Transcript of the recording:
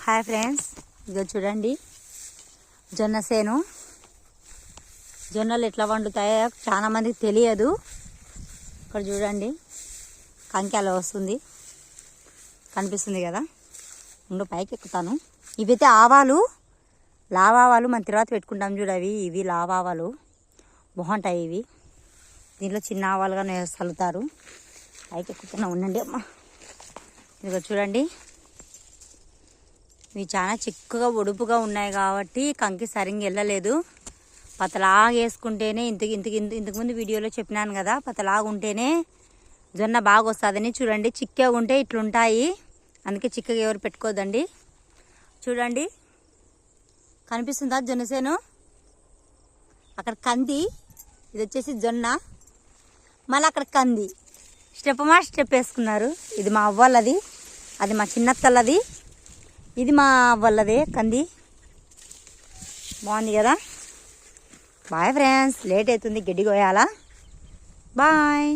Hi friends, ఇదో చూడండి జొన్న సేను. జొన్నలు ఎట్లా వండుతాయో చాలా మందికి తెలియదు. ఇక్కడ చూడండి కంకి అలా వస్తుంది, కనిపిస్తుంది కదా. ముందు పైకి ఎక్కుతాను. ఇవైతే ఆవాలు, లావావాలు మన తర్వాత పెట్టుకుంటాం చూడ. ఇవి లావావాలు బాగుంటాయి. ఇవి దీంట్లో చిన్న ఆవాలుగా చల్లుతారు. పైకి ఎక్కుతున్నా ఉండండి అమ్మ. ఇదిగో చూడండి, ఇవి చాలా చిక్కగా ఒడుపుగా ఉన్నాయి కాబట్టి కంకి సరిగ్గా వెళ్ళలేదు. పతలాగా వేసుకుంటేనే ఇంతకుముందు వీడియోలో చెప్పినాను కదా, పతలాగా ఉంటేనే జొన్న బాగా వస్తుందని. చూడండి చిక్కగా ఉంటే ఇట్లుంటాయి, అందుకే చిక్కగా ఎవరు పెట్టుకోదండి. చూడండి కనిపిస్తుందా జొన్నసేను? అక్కడ కంది, ఇది వచ్చేసి జొన్న, మళ్ళీ అక్కడ కంది. స్టెప్ వేసుకున్నారు. ఇది మా అవ్వాలది, అది మా చిన్నత్తలది, ఇది మా అవ్వాలదే కంది. బాగుంది కదా. బాయ్ ఫ్రెండ్స్, లేట్ అవుతుంది, గడ్డి కోయాలా. బాయ్.